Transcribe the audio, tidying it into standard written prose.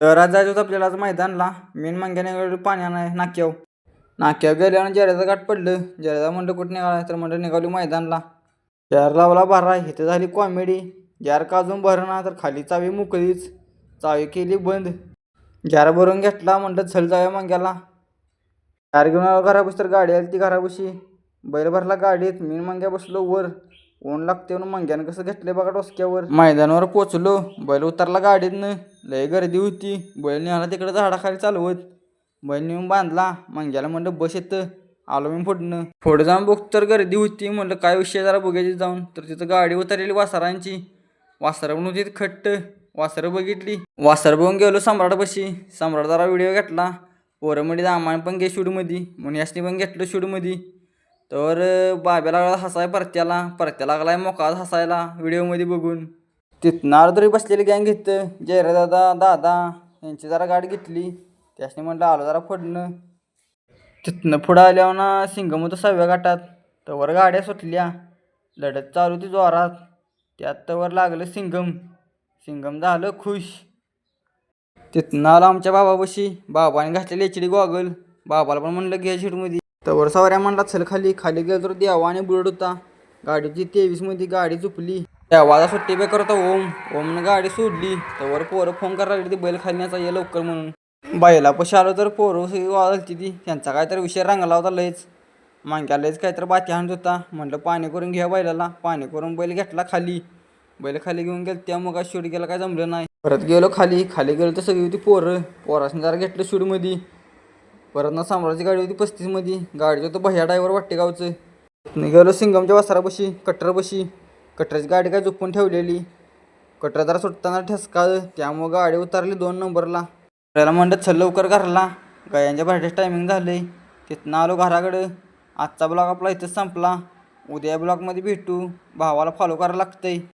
तर आज जायचं होतं आपल्याला आज मैदानला. मेन मंग्याने गेलो पाण्या नाही नाक्यावर. नाक्यावर गेल्यावर जऱ्याचं गाठ पडलं. जऱ्याचा म्हणलं कुठं निघाला तर म्हणलं निघालो मैदानला. जार लावला बारा, इथं झाली कॉमेडी. जार का अजून भरणा तर खाली चावी मोकळीच. चावी केली बंद. जार भरून घेतला, म्हणलं चल जाऊया मंग्याला. जार घेऊन आलो घरापाशी तर गाडी आली ती घरापाशी. बैल भरला गाडीत, मी मंग्या बसलो वर. ऊन लागते म्हणून मंग्यानं कसं घेतलंय बघा डोसक्यावर. मैदानावर पोचलो, बैल उतरला गाडीतनं. लय गर्दी होती. बैल निघाला तिकडे झाडाखाली चालवत. बैल नेऊन बांधला. मंग्याला म्हणलं बस येतं. आलो मी पुढनं. पुढे जाऊन बघतो तर गर्दी होती. म्हणलं काय विषय जरा बघायची जाऊन. तर तिथं गाडी उतरलेली वासरांची. वासरं पण होती खट्ट. वासरं बघितली. वासर बघून गेलो सम्राटपाशी. सम्राट जरा व्हिडिओ घेतला. पोरं मध्ये आम्हाला पण घे शूटमध्ये म्हणून यासनी पण घेतलं शूटमध्ये. तर बाब्याला लागला हसाय परत्या लागलाय मोकाच हसायला व्हिडिओमध्ये बघून. तिथनं आलो तरी बसलेली गँग घेतं. जयरादादा दादा यांची जरा गाडी घेतली. त्यासनी म्हटलं आलो जरा पुढनं. तिथनं पुढं आल्यावर ना सिंगम होतं 6व्या गटात. तवर गाड्या सुटल्या. लढत चालू होती जोरात. त्यात तवर लागलं सिंगम झालं खुश. तिथनं आलो आमच्या बाबापाशी. बाबाने घातलेली HD गॉगल. बाबाला पण म्हणलं घ्या शूटमध्ये. तवर सावऱ्या म्हणला चल खाली गेलो तर देवा आणि बुलेट होता. गाडीची 23मध्ये गाडी चुकली. देवाला सुट्टी बे करतो ओमनं गाडी सोडली. तवर पोरं फोन करायला लागली ती बैल खाण्याचा ये लवकर म्हणून. बैलापाशी आलो तर पोरं सगळी वाजलती ती. त्यांचा काहीतरी विषय रंगला होता लयच. मांग्या लयच काहीतरी बाती हाणत होता. म्हटलं पाणी करून घ्या बैलाला. पाणी करून बैल घेतला खाली. बैल खाली घेऊन गेलं त्यामुळे शूट गेला काय जमलं नाही. परत गेलो खाली गेलो तर सगळी होती पोरासनी जरा घेतलं शूटमध्ये. परत ना सम्राटची गाडी होती 35मध्ये. गाडीचं होतं भैया ड्रायव्हर वाटेगावचं. गेलो सिंगमच्या वासरापाशी कटरपाशी. कटराची गाडी काय झोपून ठेवलेली. कटर जरा सुटताना ठसकाळ त्यामुळं गाडी उतरली 2 नंबरला. त्याला म्हणलं चल लवकर घरला. गायांच्या भाड्याचं टायमिंग झालंय. तिथनं आलो घराकडं. आजचा ब्लॉग आपला इथंच संपला. उद्या ब्लॉगमध्ये भेटू. भावाला फॉलो करायला लागतंय.